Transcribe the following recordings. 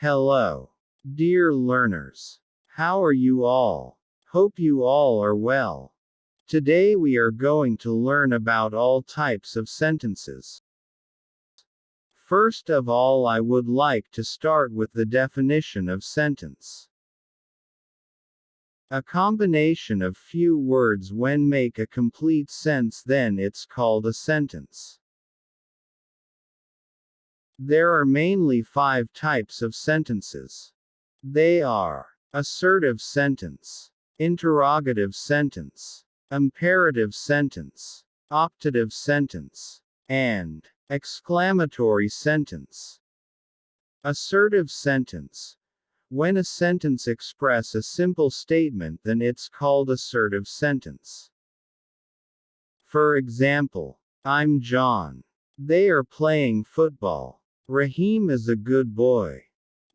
Hello, dear learners. How are you all? Hope you all are well. Today we are going to learn about all types of sentences. First of all, I would like to start with the definition of sentence. A combination of few words when make a complete sense, then it's called a sentence. There are mainly 5 types of sentences. They are assertive sentence, interrogative sentence, imperative sentence, optative sentence, and exclamatory sentence. Assertive sentence. When a sentence express a simple statement, then it's called assertive sentence. For example, I'm John. They are playing football. Rahim is a good boy.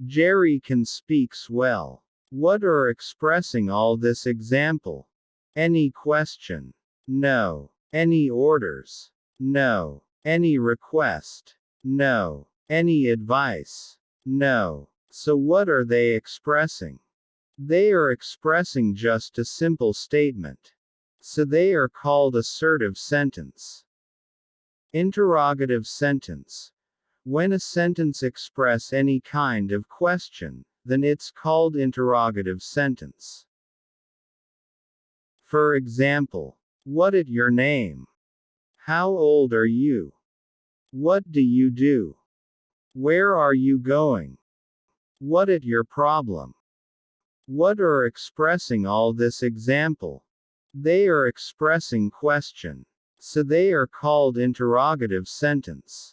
Jerry can speaks well. What are expressing all this example? Any question? No. Any orders? No. Any request? No. Any advice? No. So what are they expressing? They are expressing just a simple statement. So they are called assertive sentence. Interrogative sentence. When a sentence express any kind of question, then it's called interrogative sentence. For example, what is your name? How old are you? What do you do? Where are you going? What is your problem? What are expressing all this example? They are expressing question. So they are called interrogative sentence.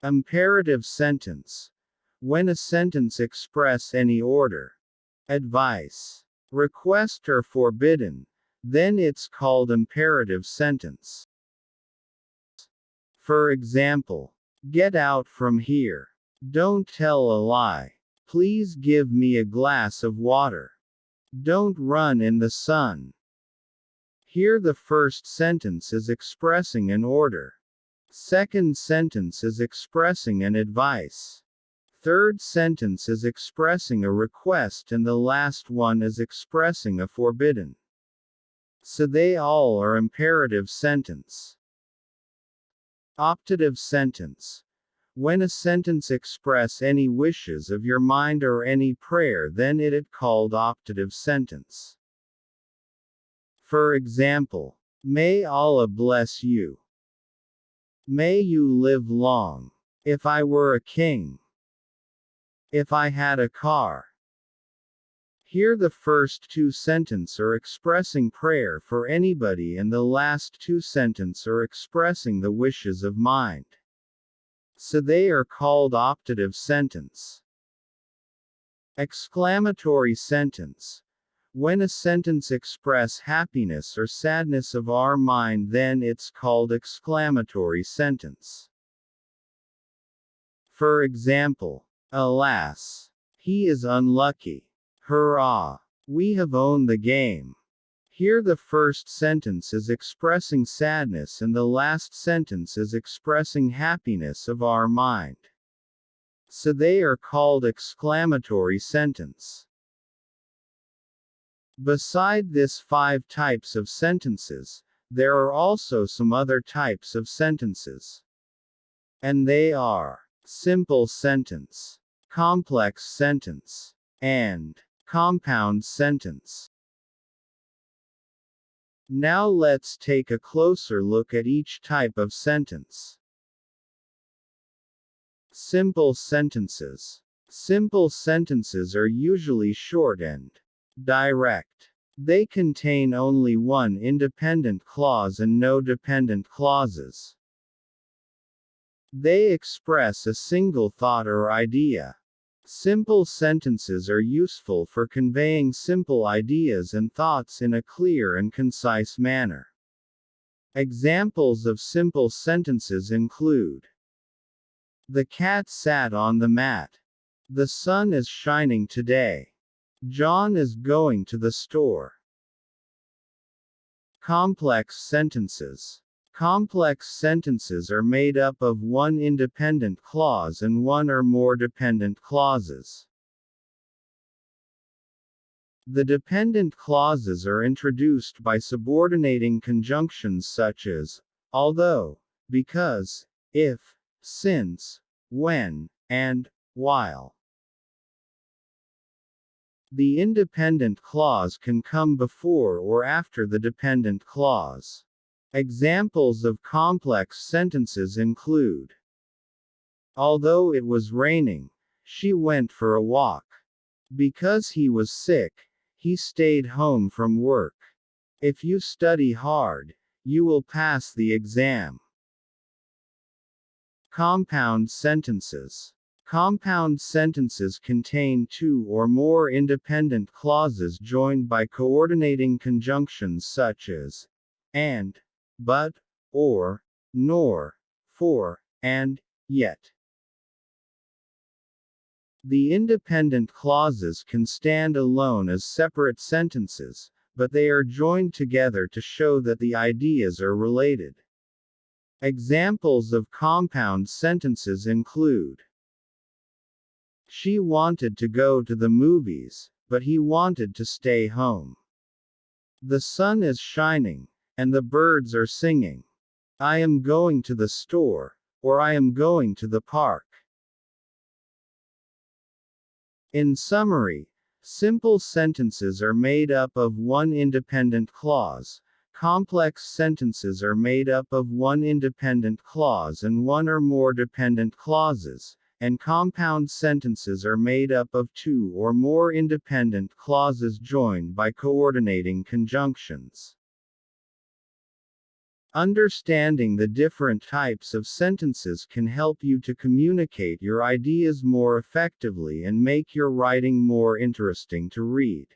Imperative sentence. When a sentence express any order, advice, request or forbidden, then it's called imperative sentence. For example, get out from here. Don't tell a lie. Please give me a glass of water. Don't run in the sun. Here the first sentence is expressing an order. Second sentence is expressing an advice. Third sentence is expressing a request, and the last one is expressing a forbidden. So they all are imperative sentence. Optative sentence. When a sentence express any wishes of your mind or any prayer, then it is called optative sentence. For example, may Allah bless you. May you live long. If I were a king. If I had a car. Here the first 2 sentences are expressing prayer for anybody, and the last 2 sentences are expressing the wishes of mind. So they are called optative sentence. Exclamatory sentence. When a sentence express happiness or sadness of our mind, then it's called exclamatory sentence. For example, alas, he is unlucky. Hurrah, we have won the game. Here the first sentence is expressing sadness and the last sentence is expressing happiness of our mind. So they are called exclamatory sentence. Beside this 5 types of sentences, there are also some other types of sentences. And they are simple sentence, complex sentence, and compound sentence. Now let's take a closer look at each type of sentence. Simple sentences. Simple sentences are usually short and direct. They contain only one independent clause and no dependent clauses. They express a single thought or idea. Simple sentences are useful for conveying simple ideas and thoughts in a clear and concise manner. Examples of simple sentences include: the cat sat on the mat. The sun is shining today. John is going to the store. Complex sentences. Complex sentences are made up of one independent clause and one or more dependent clauses. The dependent clauses are introduced by subordinating conjunctions such as although, because, if, since, when, and while. The independent clause can come before or after the dependent clause. Examples of complex sentences include: although it was raining, she went for a walk. Because he was sick, he stayed home from work. If you study hard, you will pass the exam. Compound sentences. Compound sentences contain two or more independent clauses joined by coordinating conjunctions such as and, but, or, nor, for, and, yet. The independent clauses can stand alone as separate sentences, but they are joined together to show that the ideas are related. Examples of compound sentences include: she wanted to go to the movies, but he wanted to stay home. The sun is shining, and the birds are singing. I am going to the store, or I am going to the park. In summary, simple sentences are made up of one independent clause, complex sentences are made up of one independent clause and one or more dependent clauses, and compound sentences are made up of two or more independent clauses joined by coordinating conjunctions. Understanding the different types of sentences can help you to communicate your ideas more effectively and make your writing more interesting to read.